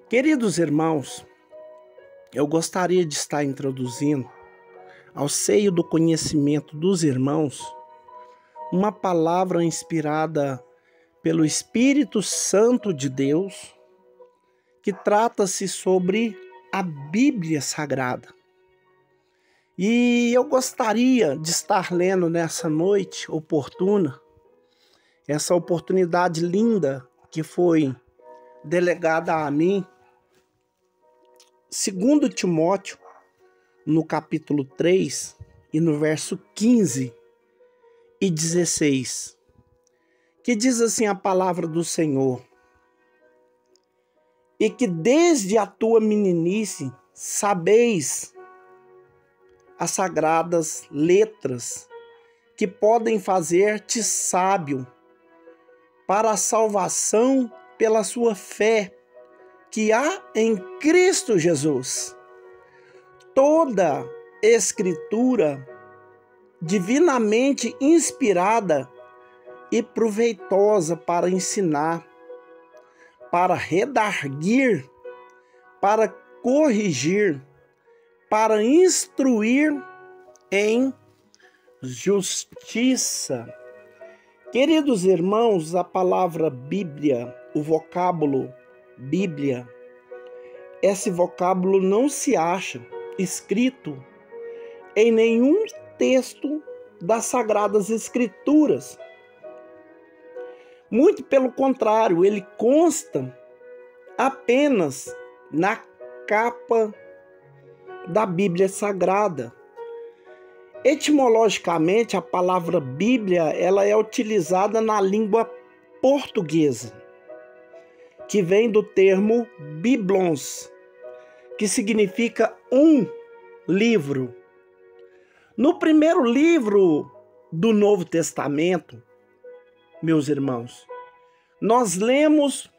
Queridos irmãos, eu gostaria de estar introduzindo ao seio do conhecimento dos irmãos uma palavra inspirada pelo Espírito Santo de Deus, que trata-se sobre a Bíblia Sagrada. E eu gostaria de estar lendo nessa noite oportuna, essa oportunidade linda que foi delegada a mim, 2 Timóteo, no capítulo 3 e no verso 15 e 16, que diz assim a palavra do Senhor: e que desde a tua meninice sabeis as sagradas letras que podem fazer-te sábio para a salvação pela sua fé que há em Cristo Jesus. Toda escritura divinamente inspirada e proveitosa para ensinar, para redarguir, para corrigir, para instruir em justiça. Queridos irmãos, a palavra Bíblia, o vocábulo Bíblia, esse vocábulo não se acha escrito em nenhum texto das Sagradas Escrituras. Muito pelo contrário, ele consta apenas na capa da Bíblia Sagrada. Etimologicamente, a palavra Bíblia ela é utilizada na língua portuguesa, que vem do termo biblons, que significa um livro. No primeiro livro do Novo Testamento, meus irmãos, nós lemos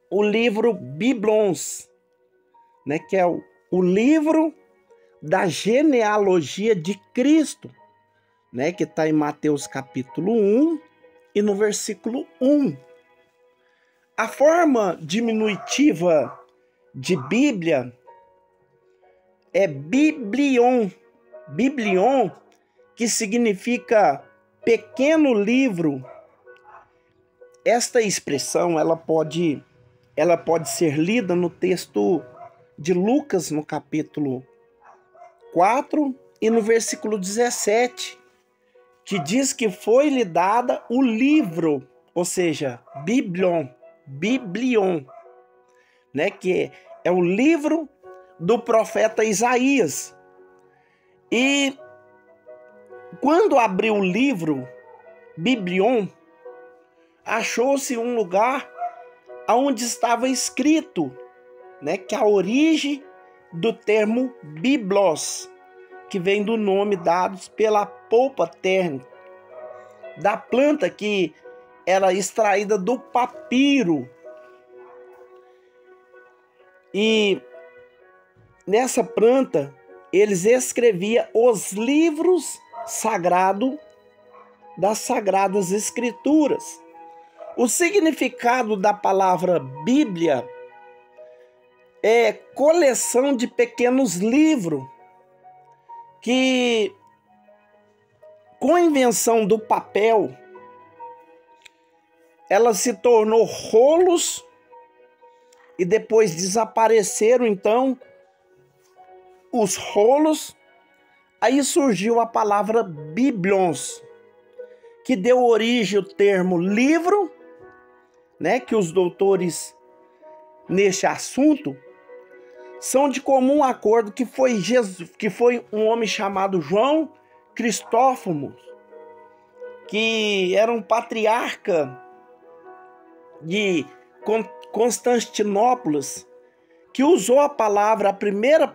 o livro Biblons, que é o livro da genealogia de Cristo, que está em Mateus capítulo 1 e no versículo 1. A forma diminutiva de Bíblia é biblion, que significa pequeno livro. Esta expressão ela pode ser lida no texto de Lucas, no capítulo 4 e no versículo 17, que diz que foi-lhe dada o livro, ou seja, biblion, que é o livro do profeta Isaías. E quando abriu o livro biblion, achou-se um lugar onde estava escrito, que a origem do termo biblos, que vem do nome dado pela polpa térmica da planta que era extraída do papiro. E nessa planta eles escreviam os livros sagrados das Sagradas Escrituras. O significado da palavra Bíblia é coleção de pequenos livros que, com a invenção do papel, ela se tornou rolos e depois desapareceram, então, os rolos. Aí surgiu a palavra biblions, que deu origem ao termo livro, que os doutores neste assunto são de comum acordo que foi um homem chamado João Cristófomo, que era um patriarca de Constantinopla, que usou a primeira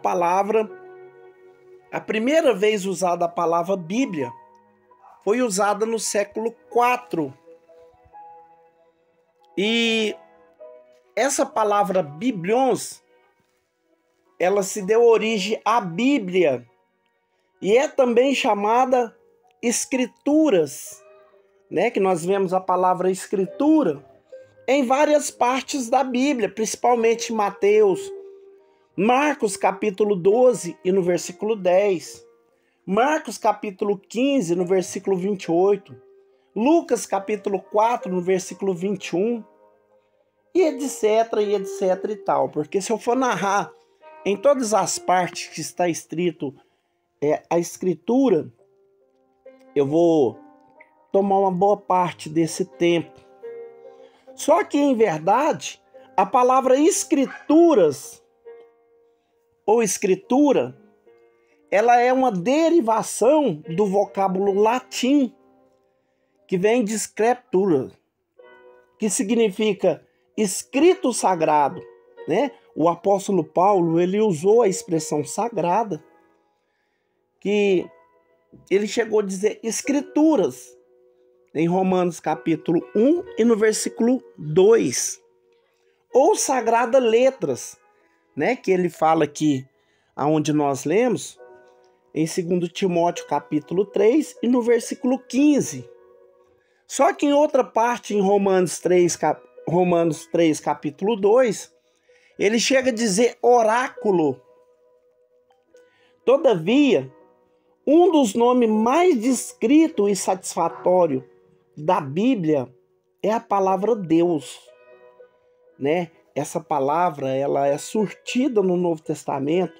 vez usada a palavra Bíblia foi usada no século IV. E essa palavra biblions, ela se deu origem à Bíblia e é também chamada escrituras, que nós vemos a palavra escritura em várias partes da Bíblia, principalmente Mateus, Marcos capítulo 12 e no versículo 10, Marcos capítulo 15 no versículo 28, Lucas capítulo 4 no versículo 21, e etc e tal. Porque se eu for narrar em todas as partes que está escrito a Escritura, eu vou tomar uma boa parte desse tempo. Só que, em verdade, a palavra escrituras ou escritura, ela é uma derivação do vocábulo latim, que vem de scriptura, que significa escrito sagrado, né? O apóstolo Paulo, ele usou a expressão sagrada, que ele chegou a dizer escrituras, em Romanos capítulo 1 e no versículo 2. Ou sagradas letras, né? Que ele fala aqui, aonde nós lemos, em 2 Timóteo capítulo 3 e no versículo 15. Só que em outra parte, em Romanos 3 capítulo 2, ele chega a dizer oráculo. Todavia, um dos nomes mais descrito e satisfatório da Bíblia é a palavra Deus, né? Essa palavra, ela é surtida no Novo Testamento,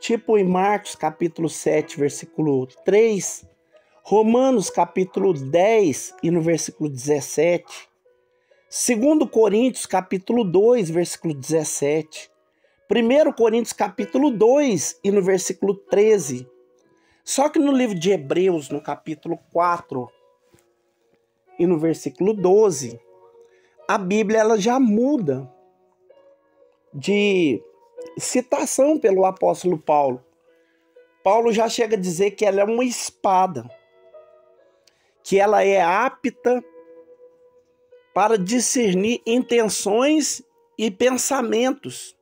tipo em Marcos capítulo 7, versículo 3, Romanos capítulo 10 e no versículo 17, 2 Coríntios capítulo 2, versículo 17, 1 Coríntios capítulo 2 e no versículo 13. Só que no livro de Hebreus, no capítulo 4 e no versículo 12, a Bíblia ela já muda de citação pelo apóstolo Paulo. Paulo já chega a dizer que ela é uma espada, que ela é apta para discernir intenções e pensamentos,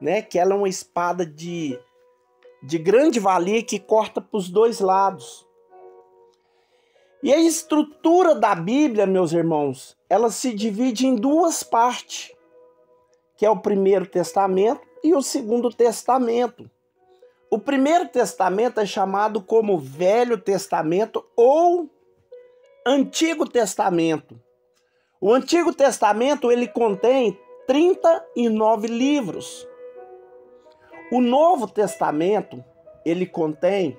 né? Que ela é uma espada de grande valia que corta para os dois lados. E a estrutura da Bíblia, meus irmãos, ela se divide em duas partes, que é o Primeiro Testamento e o Segundo Testamento. O Primeiro Testamento é chamado como Velho Testamento ou Antigo Testamento. O Antigo Testamento ele contém 39 livros. O Novo Testamento ele contém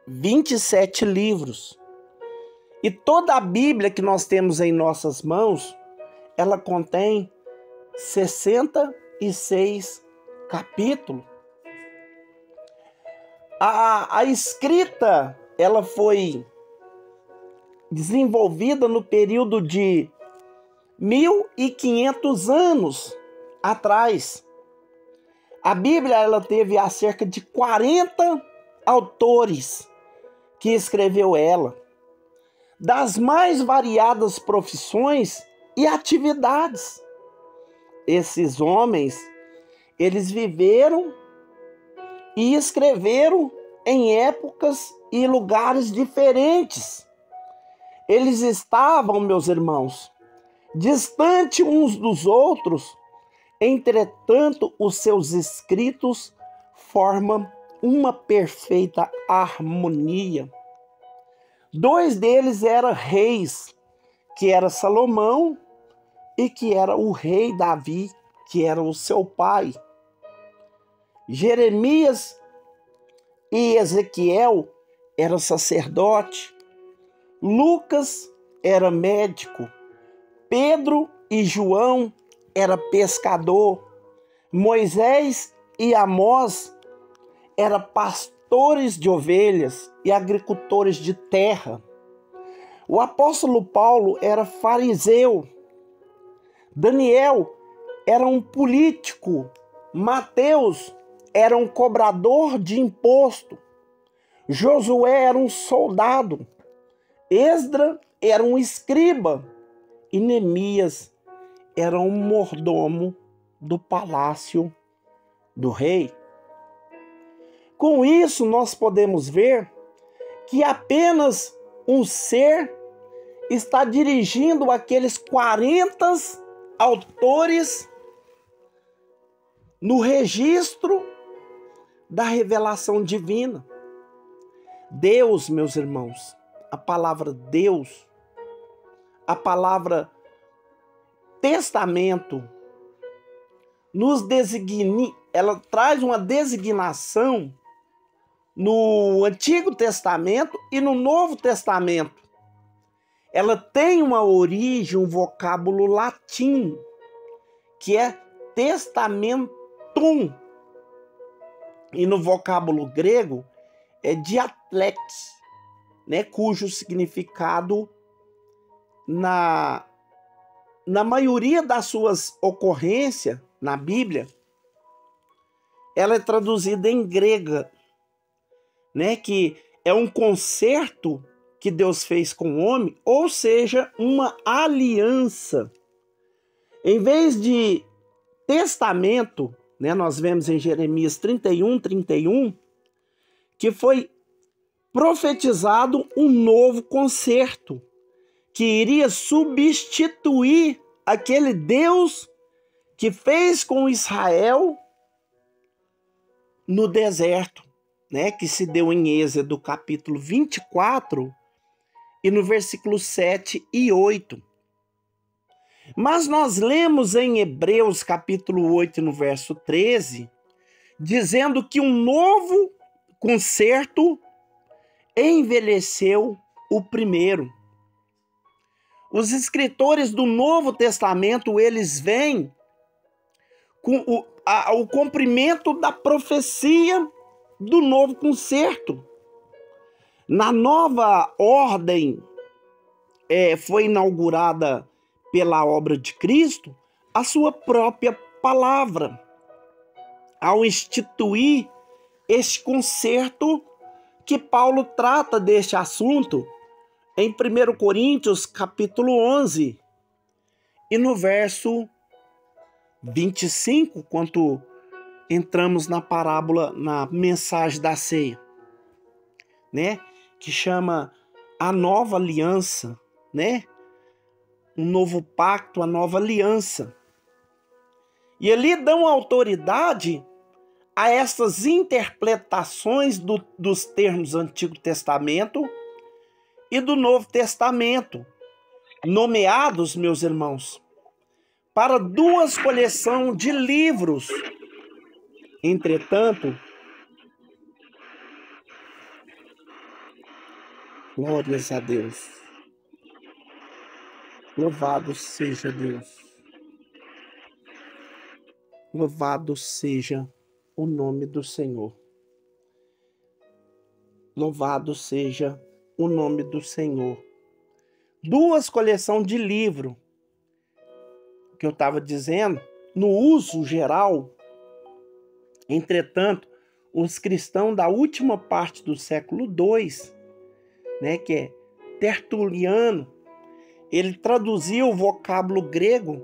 27 livros. E toda a Bíblia que nós temos em nossas mãos, ela contém 66 capítulos. A escrita, ela foi desenvolvida no período de 1500 anos atrás. A Bíblia, ela teve cerca de 40 autores que escreveu ela, das mais variadas profissões e atividades. Esses homens, eles viveram e escreveram em épocas e lugares diferentes. Eles estavam, meus irmãos, distantes uns dos outros, entretanto, os seus escritos formam uma perfeita harmonia. Dois deles eram reis, que era Salomão e que era o rei Davi, que era o seu pai. Jeremias e Ezequiel eram sacerdote. Lucas era médico. Pedro e João eram pescador. Moisés e Amós eram pastores de ovelhas e agricultores de terra. O apóstolo Paulo era fariseu. Daniel era um político. Mateus era um cobrador de imposto. Josué era um soldado. Esdra era um escriba. E Neemias era um mordomo do palácio do rei. Com isso, nós podemos ver que apenas um ser está dirigindo aqueles 40 autores no registro da revelação divina. Deus, meus irmãos, a palavra Deus, a palavra testamento, ela traz uma designação no Antigo Testamento e no Novo Testamento. Ela tem uma origem, um vocábulo latim, que é testamentum. E no vocábulo grego é diatlex, né, cujo significado na maioria das suas ocorrências na Bíblia, ela é traduzida em grega, né, que é um concerto que Deus fez com o homem, ou seja, uma aliança. Em vez de testamento, né, nós vemos em Jeremias 31, que foi profetizado um novo concerto, que iria substituir aquele Deus que fez com Israel no deserto, né, que se deu em Êxodo capítulo 24 e no versículo 7 e 8. Mas nós lemos em Hebreus capítulo 8 no verso 13, dizendo que um novo concerto envelheceu o primeiro. Os escritores do Novo Testamento, eles vêm com o cumprimento da profecia do novo concerto. Na nova ordem foi inaugurada pela obra de Cristo a sua própria palavra, ao instituir este concerto que Paulo trata deste assunto em 1 Coríntios capítulo 11 e no verso 25, quando entramos na parábola, na mensagem da ceia, né, que chama a nova aliança, né, um novo pacto, a nova aliança. E ali dão autoridade a essas interpretações dos termos do Antigo Testamento e do Novo Testamento, nomeados, meus irmãos, para duas coleções de livros. Entretanto, glórias a Deus. Louvado seja Deus. Louvado seja o nome do Senhor. Louvado seja o nome do Senhor. Duas coleções de livro que eu estava dizendo, no uso geral. Entretanto, os cristãos da última parte do século II, né, que é Tertuliano, ele traduziu o vocábulo grego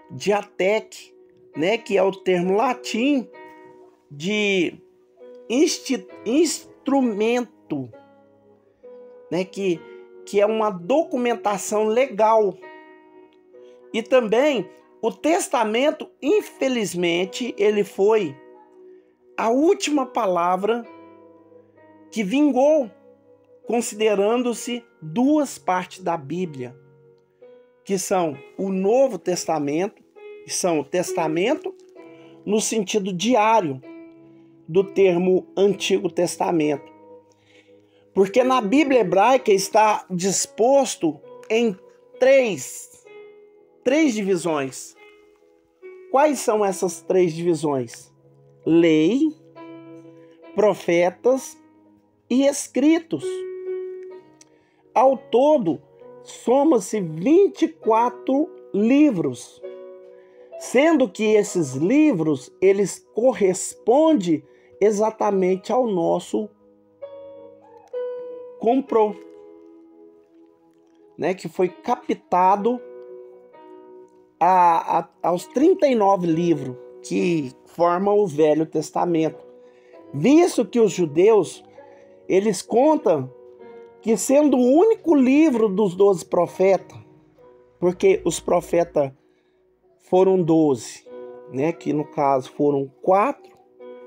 diatec, né, que é o termo latim de instrumento, né, que é uma documentação legal. E também o testamento, infelizmente, ele foi a última palavra que vingou, considerando-se duas partes da Bíblia, que são o Novo Testamento, que são o testamento no sentido diário do termo Antigo Testamento. Porque na Bíblia hebraica está disposto em três divisões. Quais são essas três divisões? Lei, profetas e escritos. Ao todo, soma-se 24 livros, sendo que esses livros, eles correspondem exatamente ao nosso comprou, né, que foi captado aos 39 livros que formam o Velho Testamento. Visto que os judeus, eles contam que sendo o único livro dos 12 profetas, porque os profetas foram 12, né? Que no caso foram 4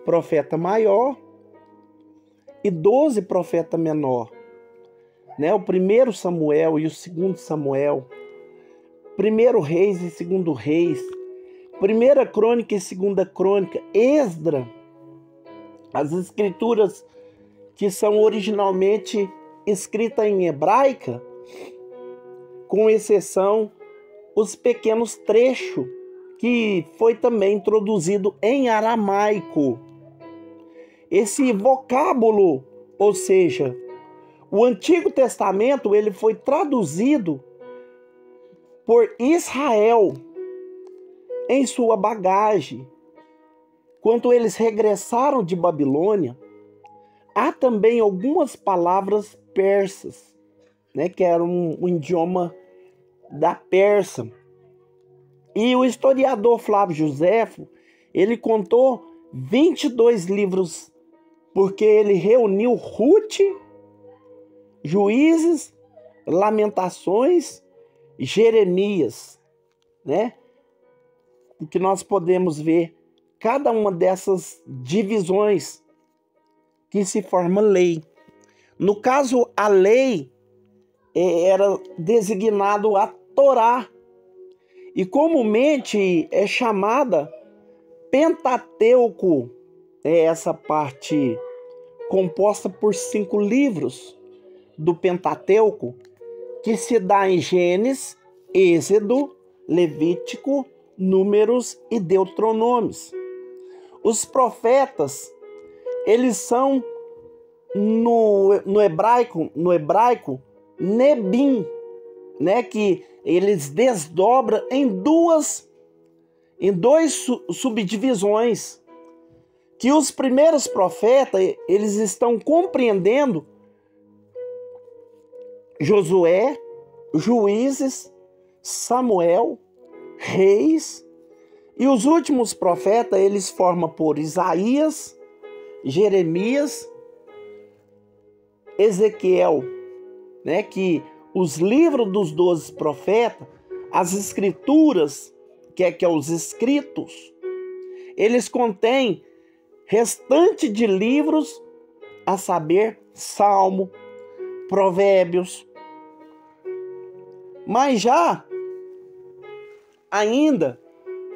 profetas maior e 12 profetas menor, né? O primeiro Samuel e o segundo Samuel, primeiro Reis e segundo Reis, primeira Crônica e segunda Crônica, Esdra, as escrituras que são originalmente escritas em hebraica, com exceção os pequenos trechos que foi também introduzido em aramaico. Esse vocábulo, ou seja, o Antigo Testamento, ele foi traduzido por Israel em sua bagagem. Quando eles regressaram de Babilônia, há também algumas palavras persas, né, que era um idioma da Pérsia. E o historiador Flávio Joséfo, ele contou 22 livros, porque ele reuniu Ruth, Juízes, Lamentações, Jeremias, né? Que nós podemos ver cada uma dessas divisões que se forma lei. No caso, a lei era designado a Torá, e comumente é chamada Pentateuco, é essa parte composta por 5 livros do Pentateuco, que se dá em Gênesis, Êxodo, Levítico, Números e Deuteronômios. Os profetas, eles são no hebraico, Nebim, né, que eles desdobram em dois subdivisões, que os primeiros profetas, eles estão compreendendo Josué, Juízes, Samuel, Reis, e os últimos profetas, eles formam por Isaías, Jeremias, Ezequiel, né, que os livros dos 12 profetas, as escrituras, que é os escritos, eles contêm restante de livros, a saber, Salmo, Provérbios. Mas já ainda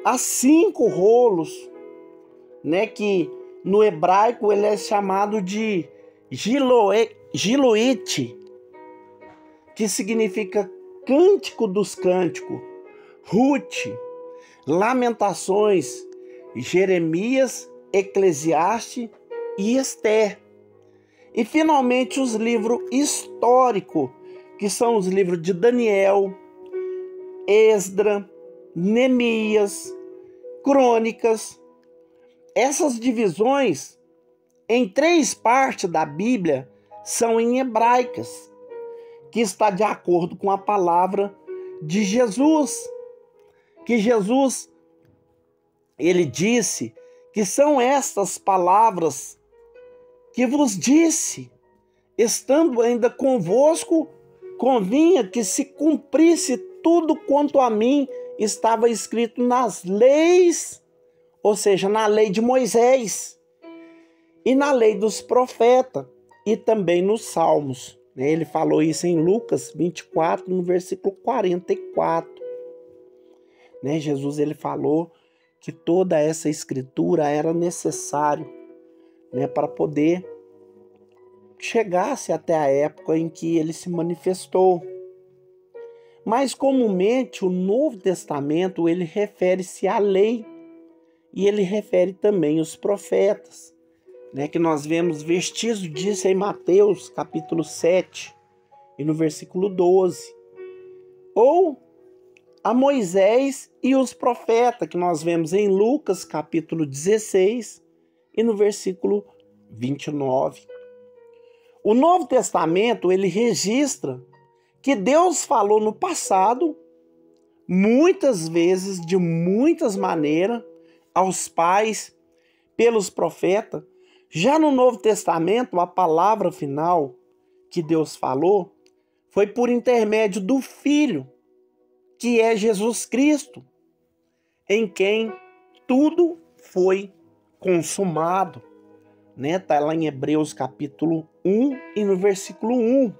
há 5 rolos, né, que no hebraico ele é chamado de Giloite, que significa Cântico dos Cânticos, Ruth, Lamentações, Jeremias, Eclesiastes e Esther. E finalmente os livros históricos, que são os livros de Daniel, Esdra, Neemias, Crônicas. Essas divisões em 3 partes da Bíblia são em hebraicas, que está de acordo com a palavra de Jesus, que Jesus, ele disse que são estas palavras que vos disse, estando ainda convosco, convinha que se cumprisse tudo quanto a mim estava escrito nas leis, ou seja, na lei de Moisés, e na lei dos profetas, e também nos Salmos. Ele falou isso em Lucas 24, no versículo 44. Jesus, ele falou que toda essa escritura era necessário, para poder chegasse até a época em que ele se manifestou. Mas comumente o Novo Testamento ele refere-se à lei e ele refere também os profetas, que nós vemos vestígios disso em Mateus capítulo 7 e no versículo 12. Ou a Moisés e os profetas, que nós vemos em Lucas capítulo 16 e no versículo 29. O Novo Testamento ele registra que Deus falou no passado, muitas vezes, de muitas maneiras, aos pais, pelos profetas. Já no Novo Testamento, a palavra final, que Deus falou foi por intermédio do Filho, que é Jesus Cristo, em quem tudo foi consumado. Está lá em Hebreus capítulo 1 e no versículo 1.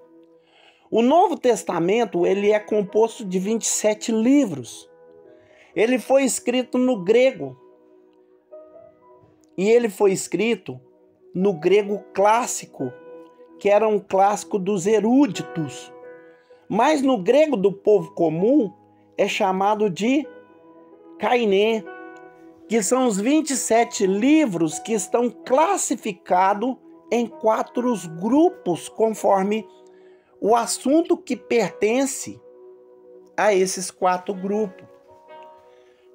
O Novo Testamento ele é composto de 27 livros. Ele foi escrito no grego. E ele foi escrito no grego clássico, que era um clássico dos eruditos. Mas no grego do povo comum é chamado de Koiné, que são os 27 livros que estão classificados em 4 grupos, conforme o assunto que pertence a esses 4 grupos.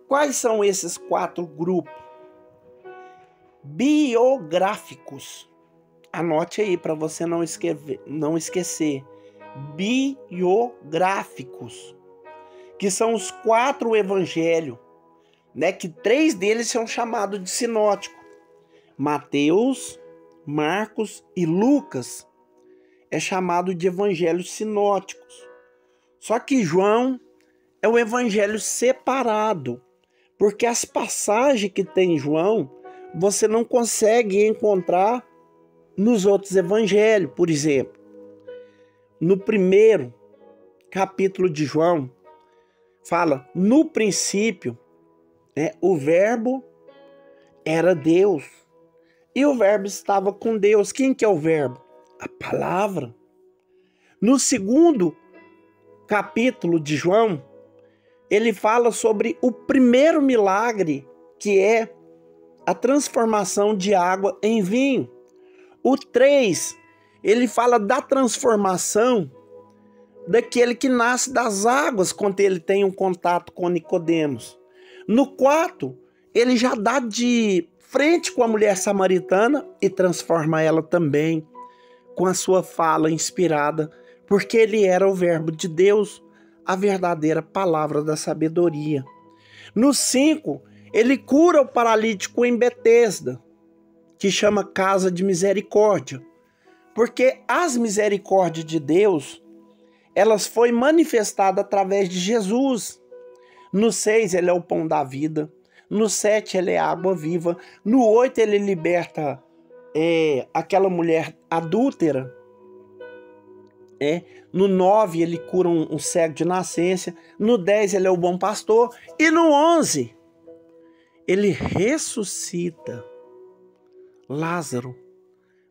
Quais são esses 4 grupos? Biográficos. Anote aí para você não esquecer. Biográficos, que são os 4 evangelhos, que 3 deles são chamados de sinótico. Mateus, Marcos e Lucas é chamado de evangelhos sinóticos. Só que João é um evangelho separado, porque as passagens que tem em João você não consegue encontrar nos outros evangelhos. Por exemplo, no primeiro capítulo de João, fala, no princípio, o verbo era Deus. E o verbo estava com Deus. Quem que é o verbo? A palavra. No segundo capítulo de João, ele fala sobre o primeiro milagre, que é a transformação de água em vinho. O 3, ele fala da transformação daquele que nasce das águas quando ele tem um contato com Nicodemos. No 4, ele já dá de frente com a mulher samaritana e transforma ela também com a sua fala inspirada, porque ele era o verbo de Deus, a verdadeira palavra da sabedoria. No 5, ele cura o paralítico em Betesda, que chama Casa de Misericórdia, porque as misericórdias de Deus, elas foram manifestadas através de Jesus. No 6, ele é o pão da vida. No 7, ele é a água viva. No 8, ele liberta aquela mulher adúltera. No 9, ele cura um cego de nascença. No 10, ele é o bom pastor. E no 11, ele ressuscita Lázaro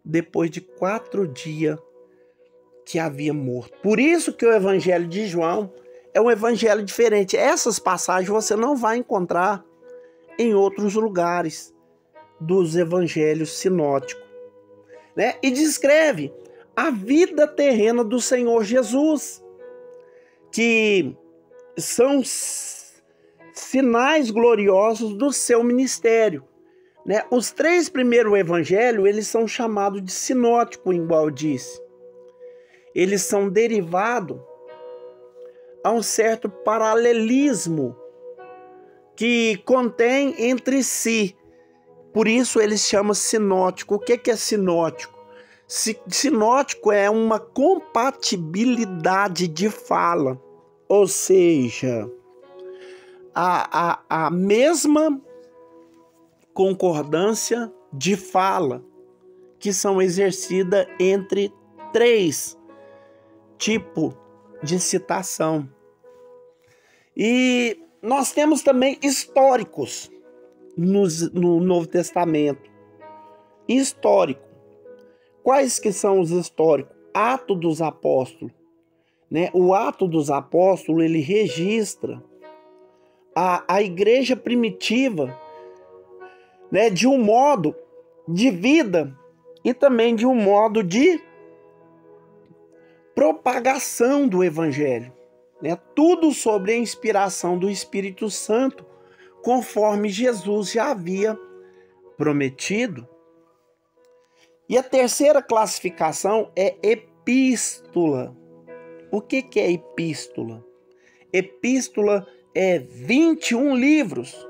depois de 4 dias que havia morto. Por isso que o evangelho de João é um evangelho diferente. Essas passagens você não vai encontrar em outros lugares dos evangelhos sinóticos. E descreve a vida terrena do Senhor Jesus, que são sinais gloriosos do seu ministério. Os 3 primeiros evangelhos, eles são chamados de sinótico, igual eu disse. Eles são derivados a um certo paralelismo que contém entre si. Por isso eles chamam sinótico. O que é sinótico? Sinótico é uma compatibilidade de fala, ou seja, a mesma concordância de fala que são exercidas entre 3 tipos de citação. E nós temos também históricos no Novo Testamento. Histórico. Quais que são os históricos? Atos dos Apóstolos. O Ato dos Apóstolos, ele registra a igreja primitiva, de um modo de vida e também de um modo de propagação do evangelho. Tudo sobre a inspiração do Espírito Santo, conforme Jesus já havia prometido. E a terceira classificação é epístola. O que é epístola? Epístola é 21 livros,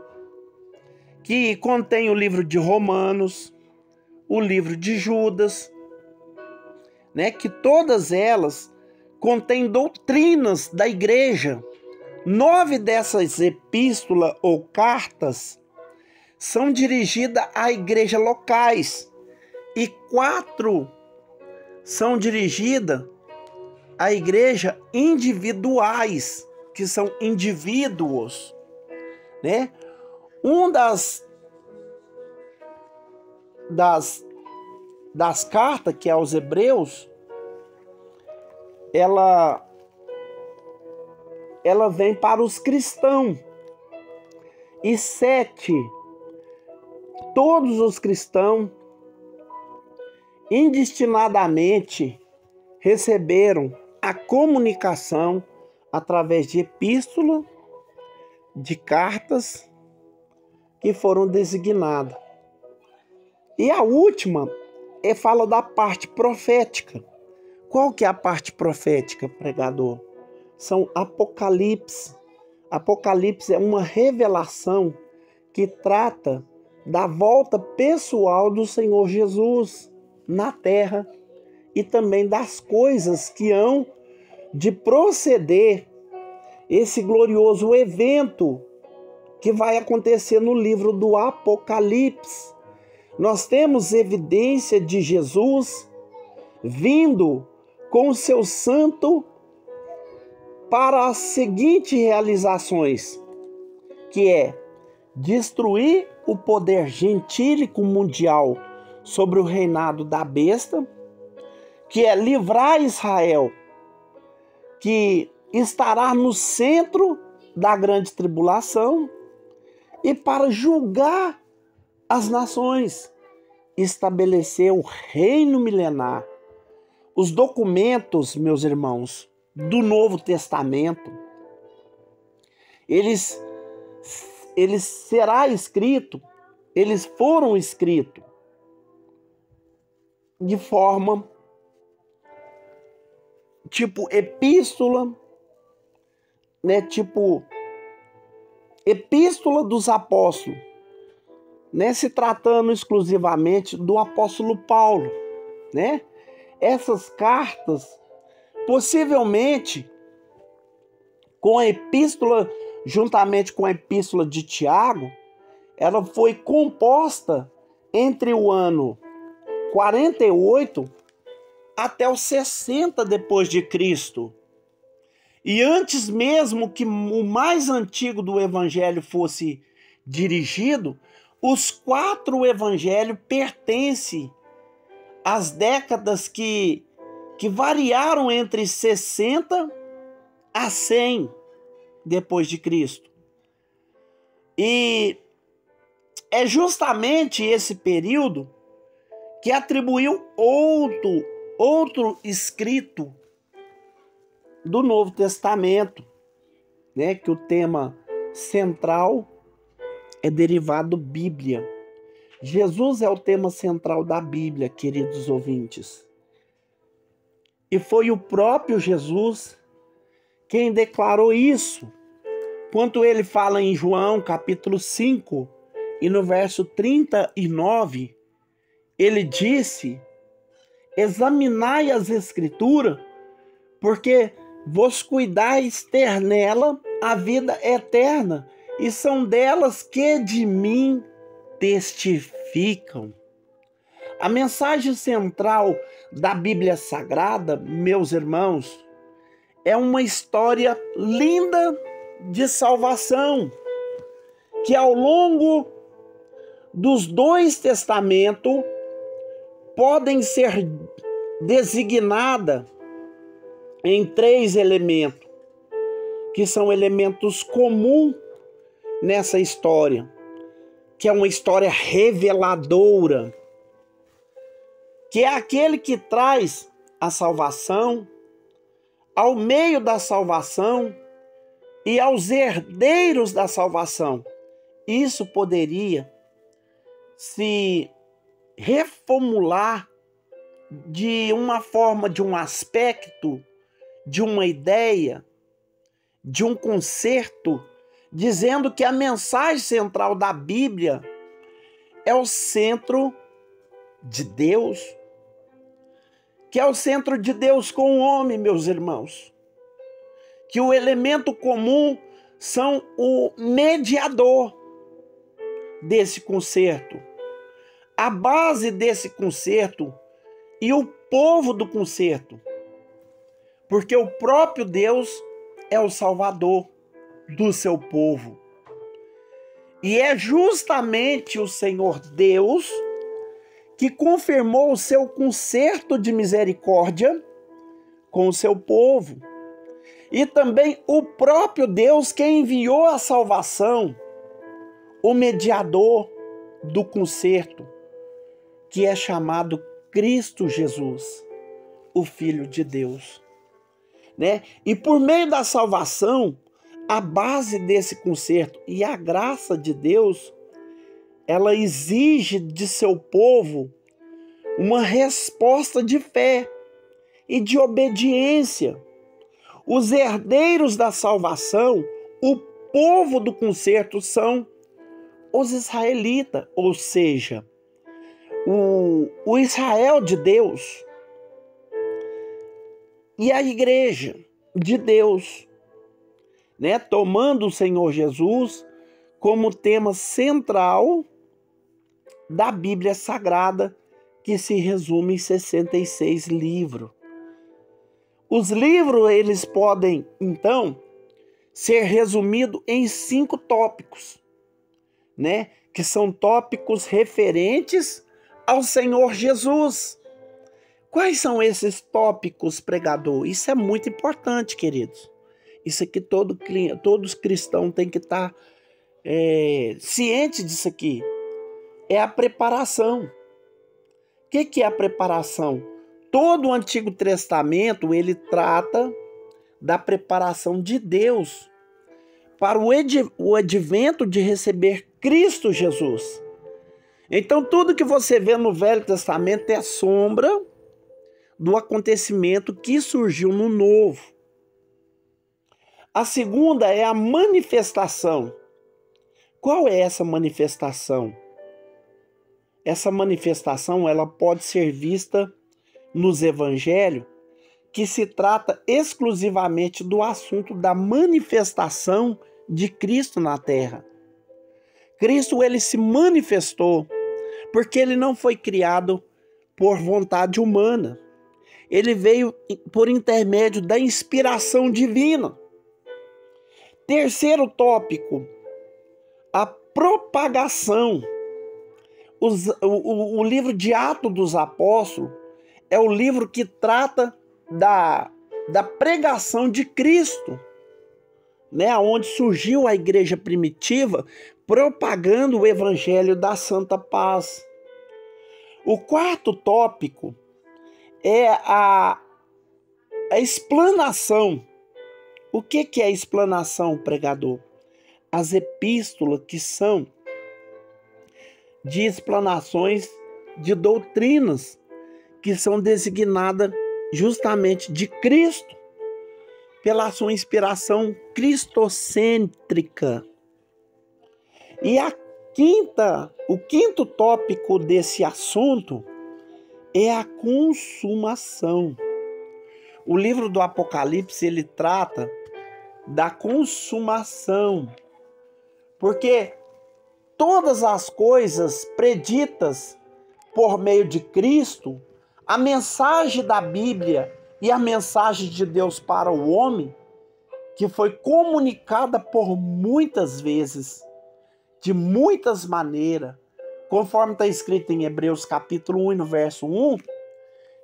que contém o livro de Romanos, o livro de Judas, né, que todas elas contêm doutrinas da igreja. 9 dessas epístolas ou cartas são dirigidas a igrejas locais e 4 são dirigidas a igrejas individuais, que são indivíduos, né? Um das cartas, que é aos Hebreus, ela vem para os cristãos. E 7, todos os cristãos, indistinadamente, receberam a comunicação através de epístola, de cartas que foram designadas. E a última fala da parte profética. Qual que é a parte profética, pregador? São Apocalipse. Apocalipse é uma revelação que trata da volta pessoal do Senhor Jesus na terra e também das coisas que hão de proceder esse glorioso evento que vai acontecer no livro do Apocalipse. Nós temos evidência de Jesus vindo com o seu santo para as seguintes realizações, que é destruir o poder gentílico mundial sobre o reinado da besta, que é livrar Israel, que estará no centro da grande tribulação, e para julgar as nações, estabelecer o reino milenar. Os documentos, meus irmãos, do Novo Testamento, eles foram escritos de forma tipo epístola, né? Tipo epístola dos apóstolos, né? Se tratando exclusivamente do apóstolo Paulo, né? Essas cartas, possivelmente, com a epístola, juntamente com a epístola de Tiago, ela foi composta entre o ano 48 até os 60 depois de Cristo. E antes mesmo que o mais antigo do evangelho fosse dirigido, os 4 evangelhos pertencem às décadas que variaram entre 60 a 100 depois de Cristo. E é justamente esse período que atribuiu outro escrito do Novo Testamento, né? Que o tema central é derivado Bíblia. Jesus é o tema central da Bíblia, queridos ouvintes. E foi o próprio Jesus quem declarou isso, quando ele fala em João capítulo 5 e no verso 39, ele disse: examinai as Escrituras, porque vos cuidais ter nela a vida eterna, e são delas que de mim testificam. A mensagem central da Bíblia Sagrada, meus irmãos, é uma história linda de salvação, que ao longo dos 2 testamentos podem ser designadas em 3 elementos, que são elementos comuns nessa história, que é uma história reveladora, que é aquele que traz a salvação, ao meio da salvação e aos herdeiros da salvação. Isso poderia se reformular de uma forma, de um aspecto, de uma ideia, de um conceito, dizendo que a mensagem central da Bíblia é o centro de Deus, que é o centro de Deus com o homem, meus irmãos. Que o elemento comum são o mediador desse concerto, a base desse concerto e o povo do concerto. Porque o próprio Deus é o Salvador do seu povo. E é justamente o Senhor Deus que confirmou o seu concerto de misericórdia com o seu povo. E também o próprio Deus que enviou a salvação, o mediador do concerto, que é chamado Cristo Jesus, o Filho de Deus. Né? E por meio da salvação, a base desse concerto e a graça de Deus, ela exige de seu povo uma resposta de fé e de obediência. Os herdeiros da salvação, o povo do concerto, são os israelitas, ou seja, o Israel de Deus e a igreja de Deus, né? Tomando o Senhor Jesus como tema central da Bíblia Sagrada, que se resume em 66 livros. Os livros, eles podem, então, ser resumidos em 5 tópicos, né? Que são tópicos referentes ao Senhor Jesus. Quais são esses tópicos, pregador? Isso é muito importante, queridos. Isso aqui todos cristãos têm que estar cientes disso aqui. É a preparação. O que é a preparação? Todo o Antigo Testamento, ele trata da preparação de Deus para o advento de receber Cristo Jesus. Então, tudo que você vê no Velho Testamento é sombra do acontecimento que surgiu no Novo. A segunda é a manifestação. Qual é essa manifestação? Essa manifestação, ela pode ser vista nos evangelhos, que se trata exclusivamente do assunto da manifestação de Cristo na terra. Cristo, ele se manifestou porque ele não foi criado por vontade humana. Ele veio por intermédio da inspiração divina. Terceiro tópico, a propagação. O livro de Atos dos Apóstolos é o livro que trata da pregação de Cristo, né? Onde surgiu a igreja primitiva propagando o evangelho da Santa Paz. O quarto tópico é a explanação. O que é a explanação, pregador? As epístolas, que são de explanações de doutrinas que são designadas justamente de Cristo, pela sua inspiração cristocêntrica. E o quinto tópico desse assunto é a consumação. O livro do Apocalipse, ele trata da consumação, porque todas as coisas preditas por meio de Cristo, a mensagem da Bíblia e a mensagem de Deus para o homem, que foi comunicada por muitas vezes, de muitas maneiras, conforme está escrito em Hebreus capítulo 1, no verso 1,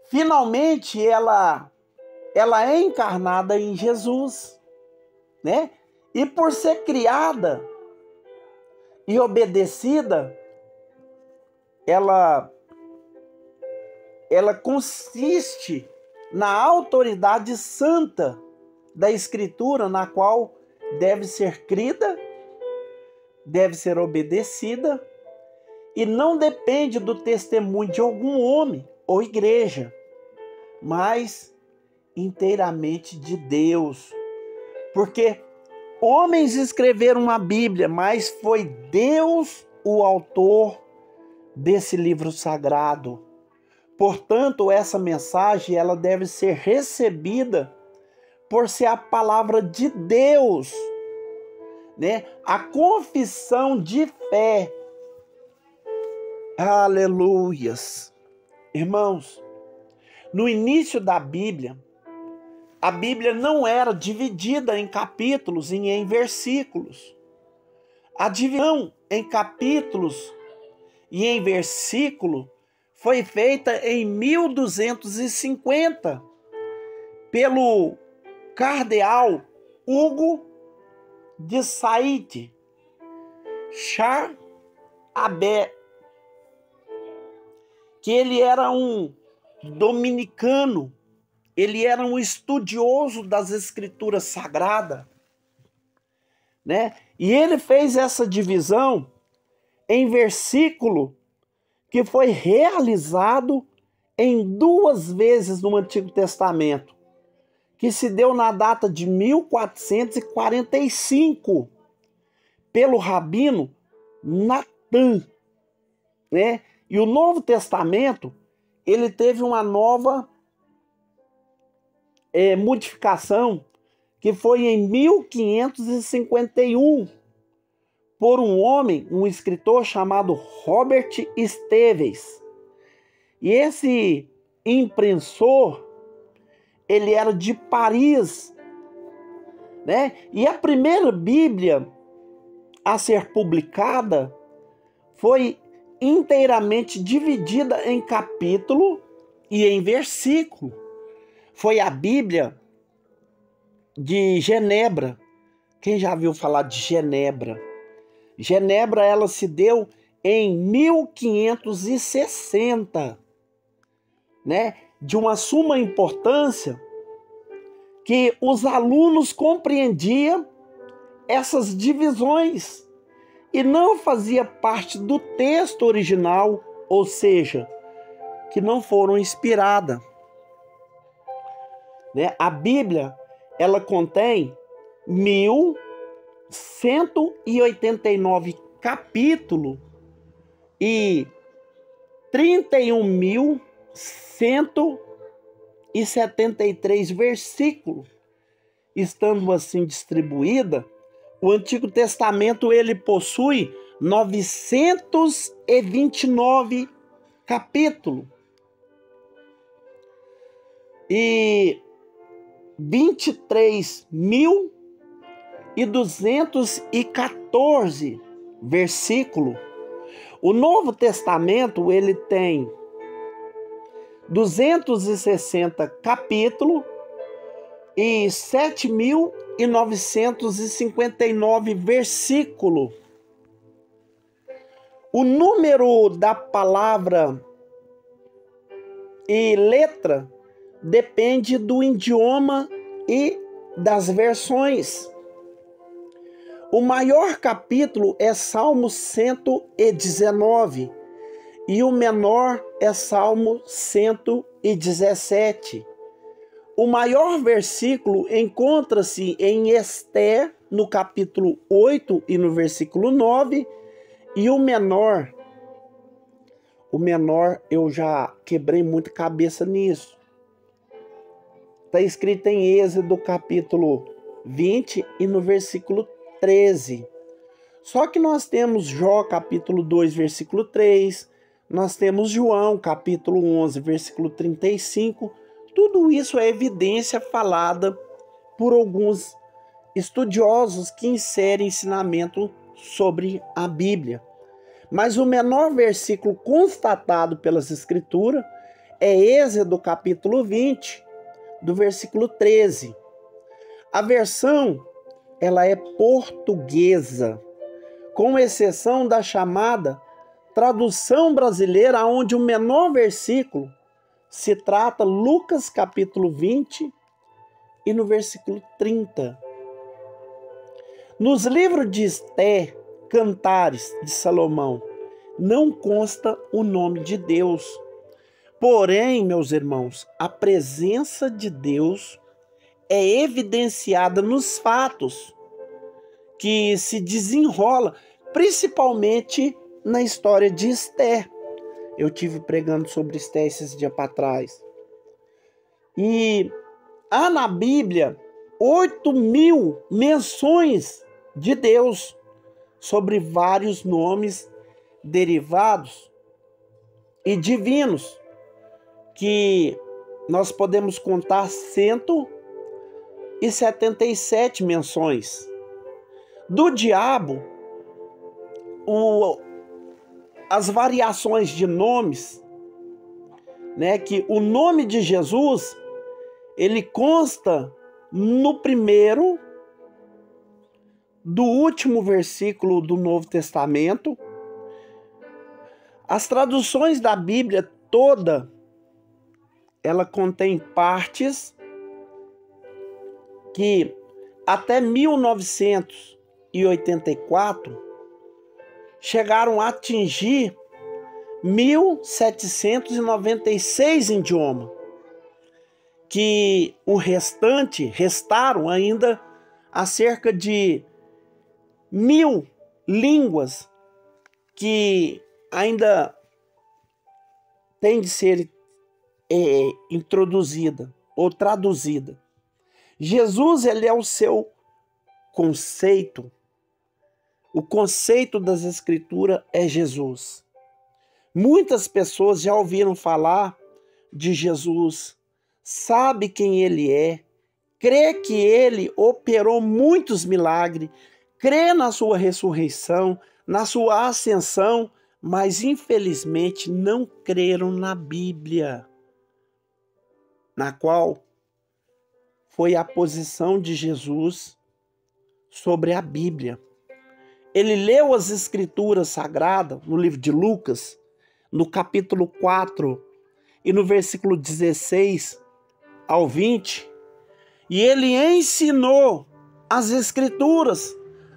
finalmente ela é encarnada em Jesus, né? E por ser criada e obedecida, ela consiste na autoridade santa da Escritura, na qual deve ser crida, deve ser obedecida, e não depende do testemunho de algum homem ou igreja, mas inteiramente de Deus. Porque homens escreveram a Bíblia, mas foi Deus o autor desse livro sagrado. Portanto, essa mensagem ela deve ser recebida por ser a palavra de Deus, né? A confissão de fé. Aleluias. Irmãos, no início da Bíblia, a Bíblia não era dividida em capítulos e em versículos. A divisão em capítulos e em versículo foi feita em 1250 pelo cardeal Hugo de Saint-Charles, que ele era um dominicano, ele era um estudioso das escrituras sagradas, né? E ele fez essa divisão em versículo que foi realizado em 2 vezes no Antigo Testamento, que se deu na data de 1445 pelo rabino Natan, né? E o Novo Testamento, ele teve uma nova modificação, que foi em 1551, por um homem, um escritor chamado Robert Esteves. E esse imprensor, ele era de Paris, né? E a primeira Bíblia a ser publicada foi inteiramente dividida em capítulo e em versículo. Foi a Bíblia de Genebra. Quem já viu falar de Genebra? Genebra, ela se deu em 1560, né? De uma suma importância que os alunos compreendiam essas divisões e não fazia parte do texto original, ou seja, que não foram inspiradas, né? A Bíblia, ela contém 1189 capítulos e 31.173 versículos. Estando assim distribuída, o Antigo Testamento ele possui 929 capítulos e 23.214 versículos. O Novo Testamento ele tem 260 capítulos e 7.959 versículos. O número da palavra e letra depende do idioma e das versões. O maior capítulo é Salmo 119 e o menor é Salmo 117. O maior versículo encontra-se em Esther, no capítulo 8 e no versículo 9, e o menor eu já quebrei muita cabeça nisso. Está escrito em Êxodo capítulo 20 e no versículo 13. Só que nós temos Jó capítulo 2, versículo 3, nós temos João capítulo 11, versículo 35. Tudo isso é evidência falada por alguns estudiosos que inserem ensinamento sobre a Bíblia. Mas o menor versículo constatado pelas Escrituras é Êxodo capítulo 20, do versículo 13. A versão, ela é portuguesa, com exceção da chamada tradução brasileira, onde o menor versículo se trata Lucas capítulo 20 e no versículo 30. Nos livros de Esther, Cantares de Salomão, não consta o nome de Deus. Porém, meus irmãos, a presença de Deus é evidenciada nos fatos que se desenrola, principalmente na história de Esther. Eu tive pregando sobre Esté esses dias para trás. E há na Bíblia 8.000 menções de Deus sobre vários nomes derivados e divinos, que nós podemos contar 177 menções. Do diabo, as variações de nomes, né, que o nome de Jesus, ele consta no primeiro do último versículo do Novo Testamento. As traduções da Bíblia toda, ela contém partes que até 1984 chegaram a atingir 1.796 idiomas, que o restante restaram ainda a cerca de 1.000 línguas que ainda tem de ser introduzida ou traduzida. Jesus, ele é o seu conceito. O conceito das Escrituras é Jesus. Muitas pessoas já ouviram falar de Jesus, sabe quem ele é, crê que ele operou muitos milagres, crê na sua ressurreição, na sua ascensão, mas infelizmente não creram na Bíblia, na qual foi a posição de Jesus sobre a Bíblia. Ele leu as Escrituras Sagradas no livro de Lucas, no capítulo 4 e no versículo 16 ao 20, e ele ensinou as Escrituras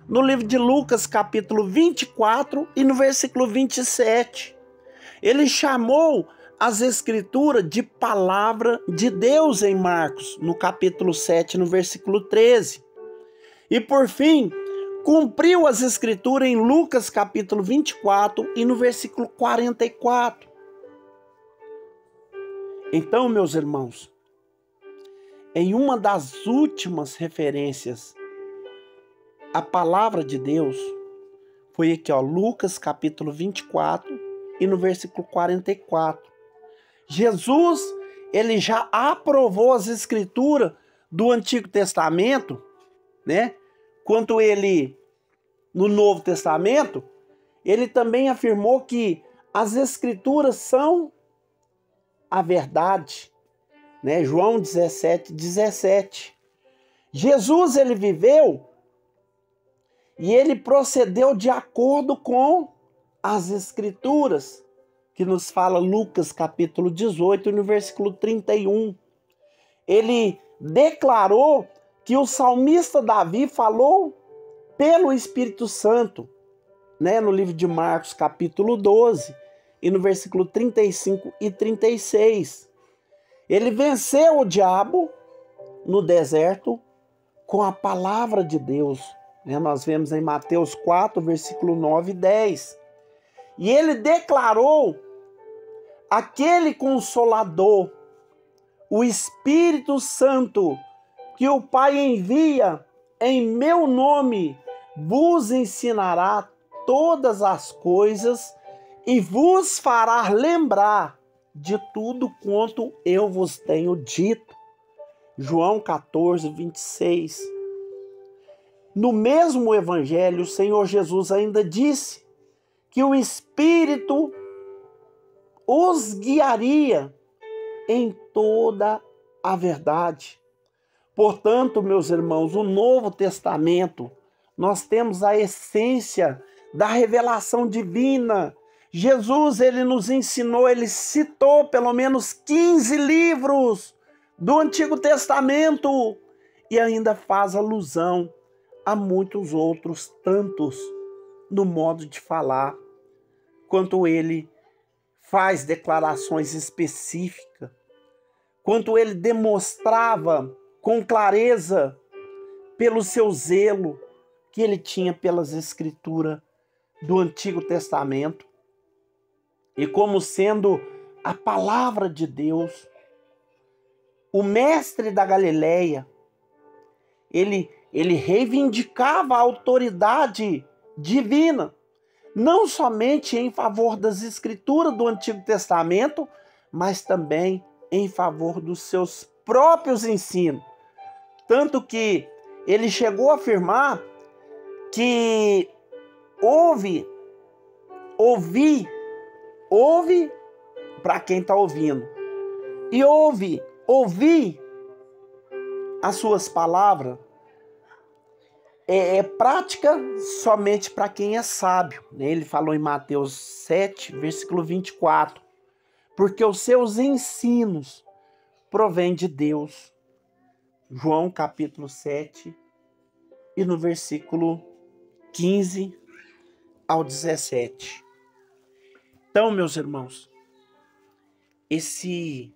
no livro de Lucas, capítulo 24 e no versículo 27. Ele chamou as Escrituras de palavra de Deus em Marcos, no capítulo 7, no versículo 13. E por fim, cumpriu as Escrituras em Lucas, capítulo 24 e no versículo 44. Então, meus irmãos, em uma das últimas referências à palavra de Deus, foi aqui, Lucas, capítulo 24 e no versículo 44. Jesus, ele já aprovou as Escrituras do Antigo Testamento, né? Quanto ele, no Novo Testamento, ele também afirmou que as Escrituras são a verdade, né? João 17:17. Jesus, ele viveu e ele procedeu de acordo com as Escrituras, que nos fala Lucas capítulo 18, no versículo 31. Ele declarou que o salmista Davi falou pelo Espírito Santo, né, no livro de Marcos capítulo 12, e no versículo 35 e 36. Ele venceu o diabo no deserto com a palavra de Deus. Nós vemos em Mateus 4, versículo 9 e 10. E ele declarou aquele Consolador, o Espírito Santo, que o Pai envia em meu nome, vos ensinará todas as coisas e vos fará lembrar de tudo quanto eu vos tenho dito. João 14, 26. No mesmo evangelho, o Senhor Jesus ainda disse que o Espírito os guiaria em toda a verdade. Portanto, meus irmãos, o Novo Testamento, nós temos a essência da revelação divina. Jesus, ele nos ensinou, ele citou pelo menos 15 livros do Antigo Testamento e ainda faz alusão a muitos outros tantos no modo de falar, quanto ele faz declarações específicas, quanto ele demonstrava com clareza pelo seu zelo que ele tinha pelas Escrituras do Antigo Testamento. e como sendo a palavra de Deus, o mestre da Galileia, ele reivindicava a autoridade divina, não somente em favor das escrituras do Antigo Testamento, mas também em favor dos seus próprios ensinos. Tanto que ele chegou a afirmar que ouve para quem está ouvindo, e ouvir as suas palavras é prática somente para quem é sábio. Ele falou em Mateus 7, versículo 24, porque os seus ensinos provêm de Deus. João capítulo 7 e no versículo 15 ao 17. Então, meus irmãos, esse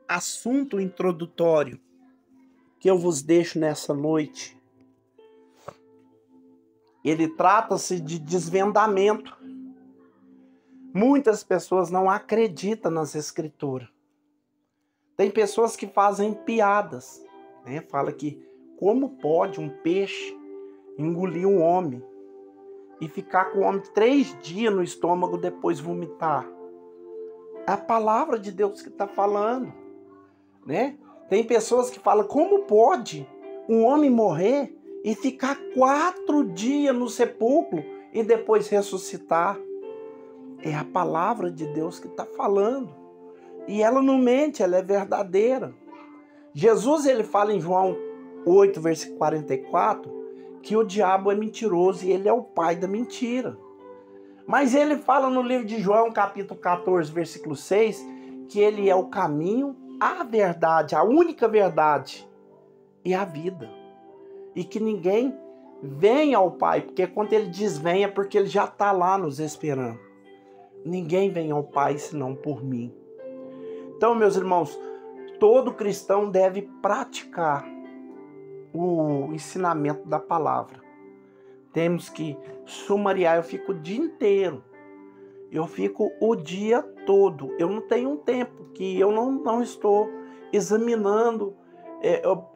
assunto introdutório que eu vos deixo nessa noite, ele trata-se de desvendamento. Muitas pessoas não acreditam nas escrituras. Tem pessoas que fazem piadas, né? Fala que como pode um peixe engolir um homem e ficar com o homem 3 dias no estômago, depois vomitar? É a palavra de Deus que está falando, né? Tem pessoas que falam, como pode um homem morrer e ficar 4 dias no sepulcro e depois ressuscitar? É a palavra de Deus que está falando. E ela não mente, ela é verdadeira. Jesus, ele fala em João 8, versículo 44, que o diabo é mentiroso e ele é o pai da mentira. Mas ele fala no livro de João, capítulo 14, versículo 6, que ele é o caminho, a verdade, a única verdade e a vida. E que ninguém vem ao Pai, porque quando ele diz vem é porque ele já está lá nos esperando. Ninguém vem ao Pai senão por mim. Então, meus irmãos, todo cristão deve praticar o ensinamento da palavra. Temos que sumariar. Eu fico o dia inteiro. Eu fico o dia todo. Eu não tenho um tempo que eu não estou examinando.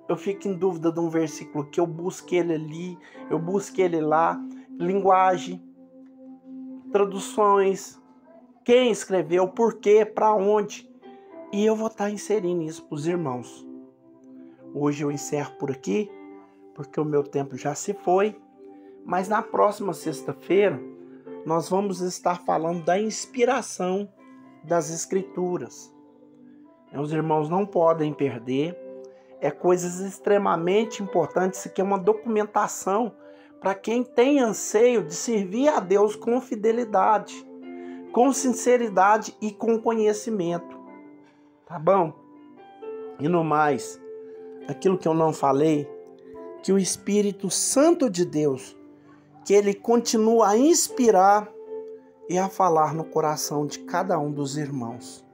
Eu fico em dúvida de um versículo que eu busque ele ali, eu busque ele lá. Linguagem, traduções, quem escreveu, por quê, para onde. E eu vou estar inserindo isso para os irmãos. Hoje eu encerro por aqui, porque o meu tempo já se foi. Mas na próxima sexta-feira, nós vamos estar falando da inspiração das Escrituras. Os irmãos não podem perder. É coisas extremamente importantes. Isso aqui é uma documentação para quem tem anseio de servir a Deus com fidelidade, com sinceridade e com conhecimento. Tá bom? E no mais, aquilo que eu não falei, que o Espírito Santo de Deus, que ele continua a inspirar e a falar no coração de cada um dos irmãos.